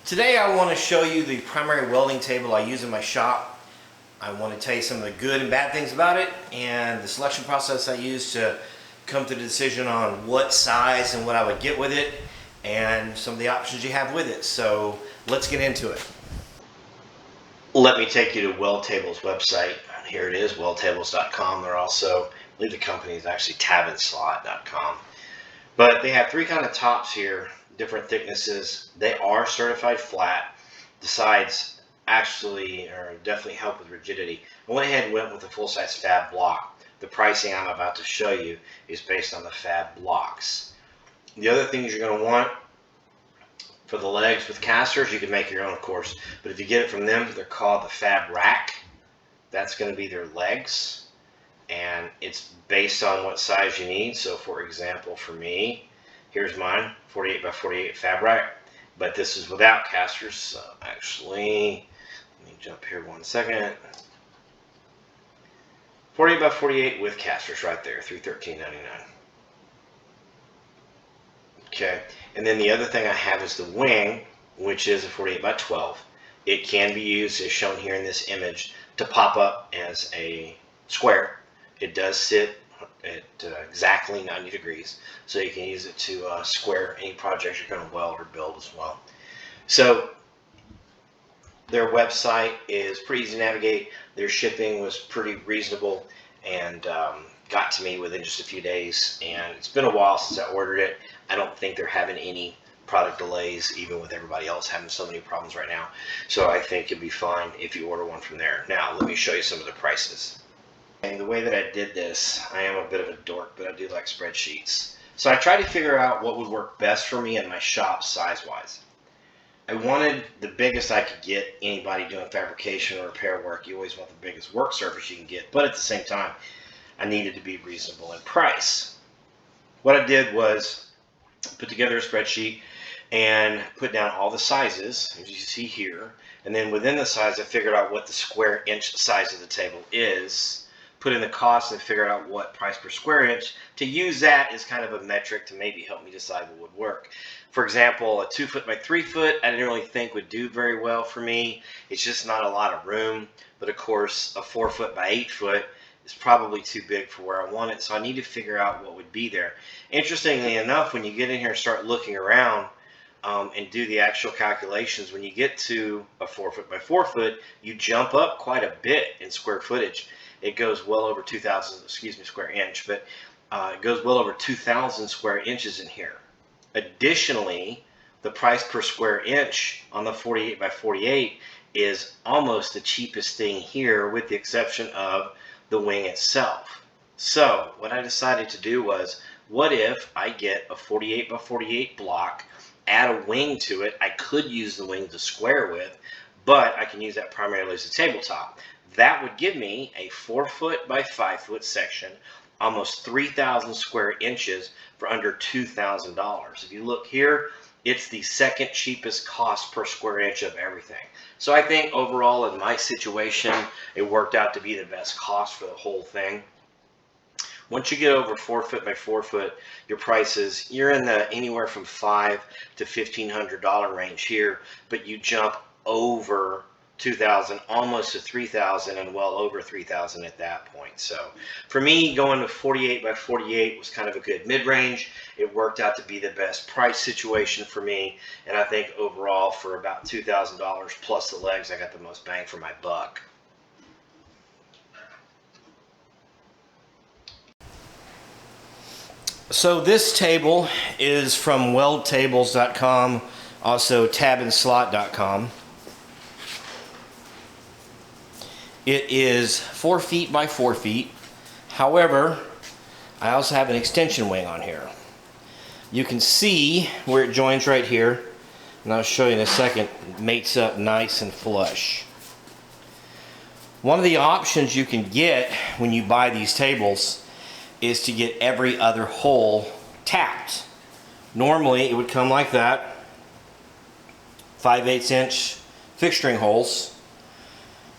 Today I want to show you the primary welding table I use in my shop. I want to tell you some of the good and bad things about it and the selection process I use to come to the decision on what size and what I would get with it and some of the options you have with it. So let's get into it. Let me take you to WeldTable's website. Here it is, weldtables.com. They're also, I believe the company is actually tabandslot.com. But they have three kind of tops here, different thicknesses. They are certified flat. The sides actually are definitely help with rigidity. I went ahead and went with the full-size fab block. The pricing I'm about to show you is based on the fab blocks. The other things you're going to want for the legs with casters, you can make your own, of course, but if you get it from them, they're called the fab rack. That's going to be their legs, and it's based on what size you need. So for example, for me, here's mine, 48 by 48 fab rack, but this is without casters. So actually, let me jump here one second. 48 by 48 with casters right there, $313.99. Okay, and then the other thing I have is the wing, which is a 48 by 12. It can be used, as shown here in this image, to pop up as a square. It does sit at exactly 90 degrees, so you can use it to square any project you're going to weld or build as well. So their website is pretty easy to navigate. Their shipping was pretty reasonable and got to me within just a few days, and it's been a while since I ordered it. I don't think they're having any product delays, even with everybody else having so many problems right now. So I think it'll be fine if you order one from there. Now let me show you some of the prices. And the way that I did this, I am a bit of a dork, but I do like spreadsheets. So I tried to figure out what would work best for me in my shop size-wise. I wanted the biggest I could get. Anybody doing fabrication or repair work, you always want the biggest work surface you can get, but at the same time, I needed to be reasonable in price. What I did was put together a spreadsheet and put down all the sizes, as you see here, and then within the size I figured out what the square inch size of the table is, put in the cost and figured out what price per square inch to use that as kind of a metric to maybe help me decide what would work. For example, a 2 foot by 3 foot I didn't really think would do very well for me. It's just not a lot of room, but of course a 4 foot by 8 foot is probably too big for where I want it, so I need to figure out what would be there. Interestingly enough, when you get in here and start looking around and do the actual calculations, when you get to a 4 foot by 4 foot, you jump up quite a bit in square footage. It goes well over 2,000, square inch, but it goes well over 2,000 square inches in here. Additionally, the price per square inch on the 48 by 48 is almost the cheapest thing here, with the exception of the wing itself. So what I decided to do was, what if I get a 48 by 48 block, add a wing to it? I could use the wing to square with, but I can use that primarily as a tabletop. That would give me a 4 foot by 5 foot section, almost 3,000 square inches for under $2,000. If you look here, it's the second cheapest cost per square inch of everything. So I think overall in my situation, it worked out to be the best cost for the whole thing. Once you get over 4 foot by 4 foot, your prices, you're in the anywhere from $500 to $1,500 range here, but you jump over 2,000, almost to 3,000, and well over 3,000 at that point. So for me, going to 48 by 48 was kind of a good mid-range. It worked out to be the best price situation for me, and I think overall for about $2,000 plus the legs, I got the most bang for my buck. So this table is from weldtables.com, also tabandslot.com. It is 4 feet by 4 feet. However, I also have an extension wing on here. You can see where it joins right here, and I'll show you in a second. It mates up nice and flush. One of the options you can get when you buy these tables is to get every other hole tapped. Normally it would come like that, 5/8 inch fixturing holes.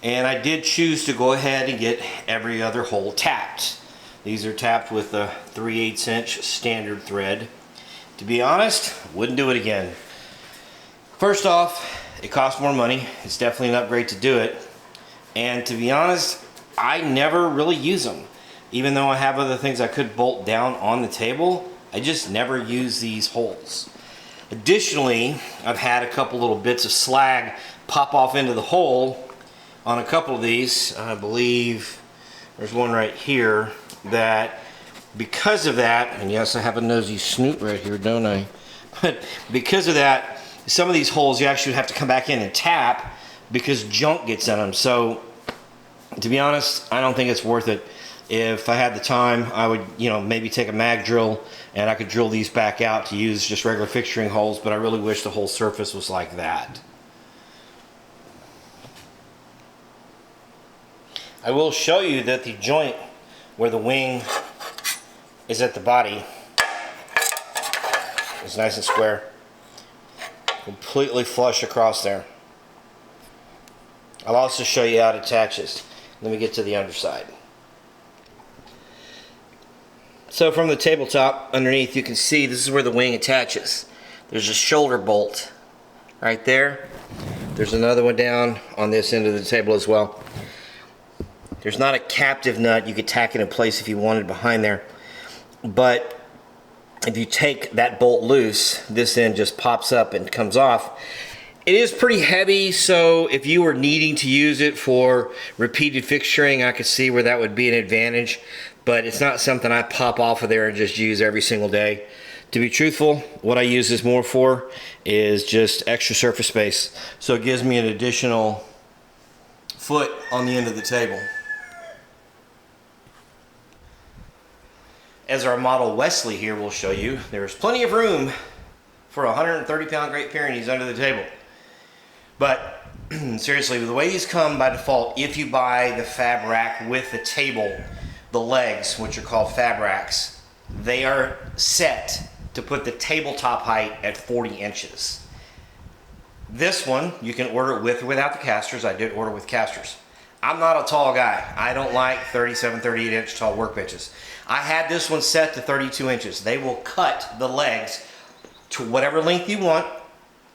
And I did choose to go ahead and get every other hole tapped. These are tapped with a 3/8 inch standard thread. To be honest, wouldn't do it again. First off, it costs more money. It's definitely an upgrade to do it. And to be honest, I never really use them. Even though I have other things I could bolt down on the table, I just never use these holes. Additionally, I've had a couple little bits of slag pop off into the hole on a couple of these. I believe there's one right here that because of that, and yes, I have a nosy snoot right here, don't I? But because of that, some of these holes you actually have to come back in and tap because junk gets in them. So to be honest, I don't think it's worth it. If I had the time, I would, maybe take a mag drill and I could drill these back out to use just regular fixturing holes, but I really wish the whole surface was like that. I will show you that the joint where the wing is at the body is nice and square. Completely flush across there. I'll also show you how it attaches. Let me get to the underside. So from the tabletop underneath, you can see this is where the wing attaches. There's a shoulder bolt right there. There's another one down on this end of the table as well. There's not a captive nut. You could tack it in place if you wanted behind there. But if you take that bolt loose, this end just pops up and comes off. It is pretty heavy, so if you were needing to use it for repeated fixturing, I could see where that would be an advantage. But it's not something I pop off of there and just use every single day. To be truthful, what I use this more for is just extra surface space. So it gives me an additional foot on the end of the table. As our model Wesley here will show you, there's plenty of room for 130-pound Great Pyrenees under the table. But seriously, the way these come by default, if you buy the fab rack with the table, the legs, which are called fab racks, they are set to put the tabletop height at 40 inches. This one, you can order it with or without the casters. I did order with casters. I'm not a tall guy. I don't like 37, 38 inch tall workbenches. I had this one set to 32 inches. They will cut the legs to whatever length you want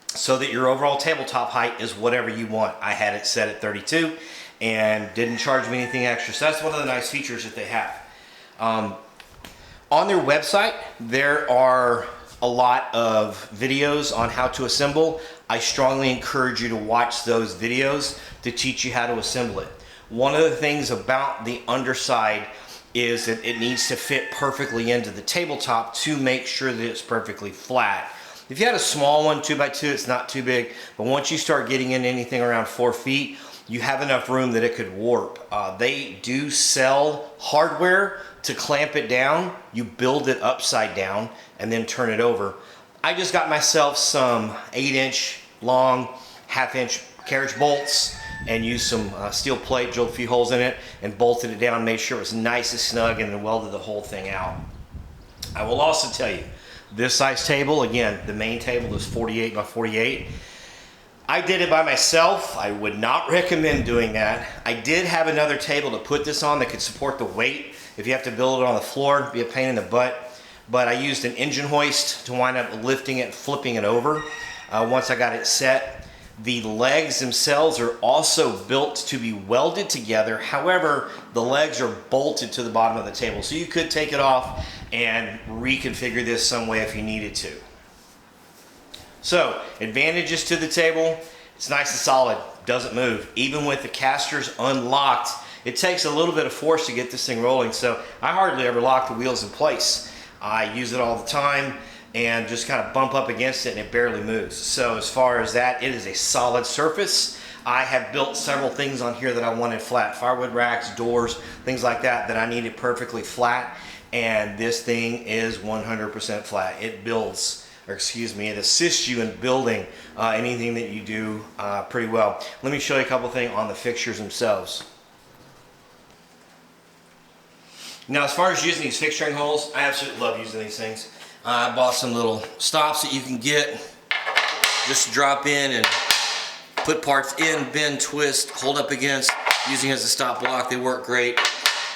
so that your overall tabletop height is whatever you want. I had it set at 32 and didn't charge me anything extra. So that's one of the nice features that they have. On their website, there are a lot of videos on how to assemble. I strongly encourage you to watch those videos to teach you how to assemble it. One of the things about the underside is that it needs to fit perfectly into the tabletop to make sure that it's perfectly flat. If you had a small one, 2x2, it's not too big, but once you start getting into anything around 4 feet, you have enough room that it could warp. They do sell hardware to clamp it down. You build it upside down and then turn it over. I just got myself some 8-inch long, 1/2-inch carriage bolts and used some steel plate, drilled a few holes in it, and bolted it down, made sure it was nice and snug, and then welded the whole thing out. I will also tell you, this size table, again, the main table is 48 by 48. I did it by myself. I would not recommend doing that. I did have another table to put this on that could support the weight. If you have to build it on the floor, it'd be a pain in the butt. But I used an engine hoist to wind up lifting it and flipping it over once I got it set. The legs themselves are also built to be welded together. However, the legs are bolted to the bottom of the table. So you could take it off and reconfigure this some way if you needed to. So, advantages to the table, it's nice and solid, doesn't move. Even with the casters unlocked, it takes a little bit of force to get this thing rolling, so I hardly ever lock the wheels in place. I use it all the time and just kind of bump up against it and it barely moves. So as far as that, it is a solid surface. I have built several things on here that I wanted flat, firewood racks, doors, things like that, that I needed perfectly flat, and this thing is 100% flat. It builds, or excuse me, it assists you in building anything that you do pretty well. Let me show you a couple things on the fixtures themselves. Now, as far as using these fixturing holes, I absolutely love using these things. I bought some little stops that you can get just to drop in and put parts in, bend, twist, hold up against, using as a stop block. They work great.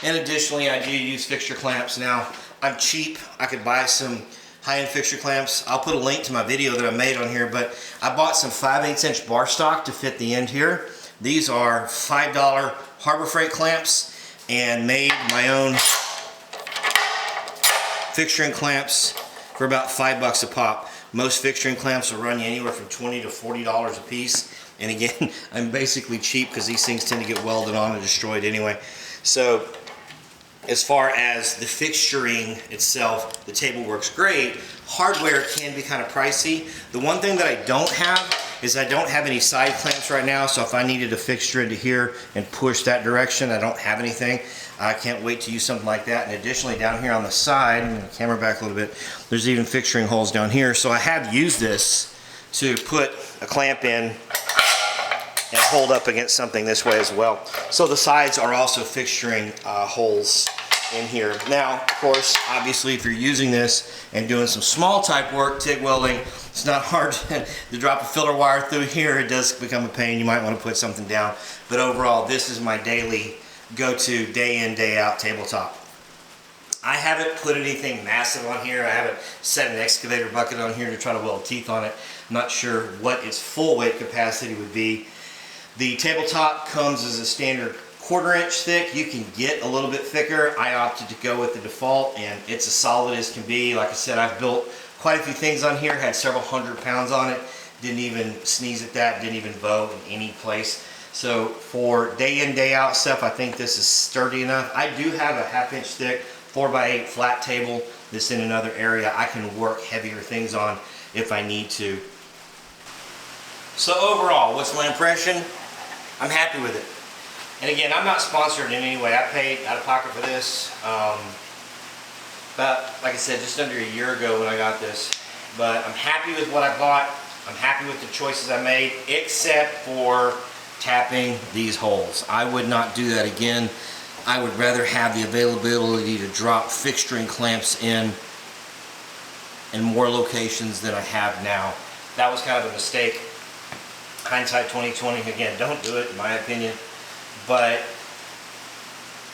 And additionally, I do use fixture clamps. Now, I'm cheap. I could buy some high-end fixture clamps. I'll put a link to my video that I made on here, but I bought some 5/8 inch bar stock to fit the end here. These are $5 Harbor Freight clamps, and made my own fixturing clamps for about $5 a pop. Most fixturing clamps will run you anywhere from $20 to $40 a piece. And again, I'm basically cheap because these things tend to get welded on and destroyed anyway. So as far as the fixturing itself, the table works great. Hardware can be kind of pricey. The one thing that I don't have is I don't have any side clamps right now, so if I needed a fixture into here and push that direction, I don't have anything. I can't wait to use something like that. And additionally, down here on the side, I'm going to camera back a little bit, there's even fixturing holes down here. So I have used this to put a clamp in and hold up against something this way as well. So the sides are also fixturing holes in here. Now, of course, obviously, if you're using this and doing some small type work, TIG welding, it's not hard to drop a filler wire through here. It does become a pain. You might want to put something down. But overall, this is my daily go-to, day in, day out tabletop. I haven't put anything massive on here. I haven't set an excavator bucket on here to try to weld teeth on it. I'm not sure what its full weight capacity would be. The tabletop comes as a standard 1/4 inch thick. You can get a little bit thicker. I opted to go with the default, and it's as solid as can be. Like I said, I've built quite a few things on here, had several hundred pounds on it. Didn't even sneeze at that, didn't even bow in any place. So for day in, day out stuff, I think this is sturdy enough. I do have a 1/2 inch thick 4x8 flat table that's in another area I can work heavier things on if I need to. So overall, what's my impression? I'm happy with it. And again, I'm not sponsored in any way. I paid out of pocket for this about, like I said, just under a year ago when I got this. But I'm happy with what I bought. I'm happy with the choices I made, except for tapping these holes. I would not do that again. I would rather have the availability to drop fixturing clamps in more locations than I have now. That was kind of a mistake. Hindsight 2020, again, don't do it in my opinion. But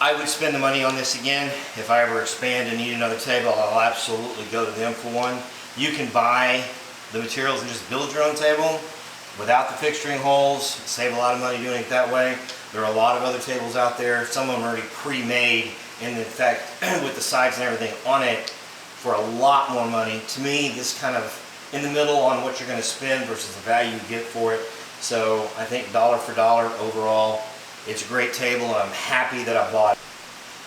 I would spend the money on this again. If I ever expand and need another table, I'll absolutely go to them for one. You can buy the materials and just build your own table without the fixturing holes. Save a lot of money doing it that way. There are a lot of other tables out there. Some of them are already pre-made, and in fact, with the sides and everything on it, for a lot more money. To me, this kind of in the middle on what you're going to spend versus the value you get for it. So I think dollar for dollar overall, it's a great table, and I'm happy that I bought it.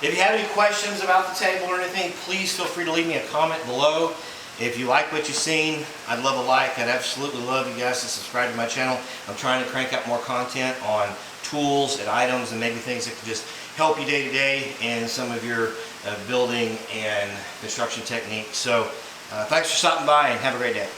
If you have any questions about the table or anything, please feel free to leave me a comment below. If you like what you've seen, I'd love a like. I'd absolutely love you guys to subscribe to my channel. I'm trying to crank out more content on tools and items and maybe things that can just help you day to day in some of your building and construction techniques. So thanks for stopping by, and have a great day.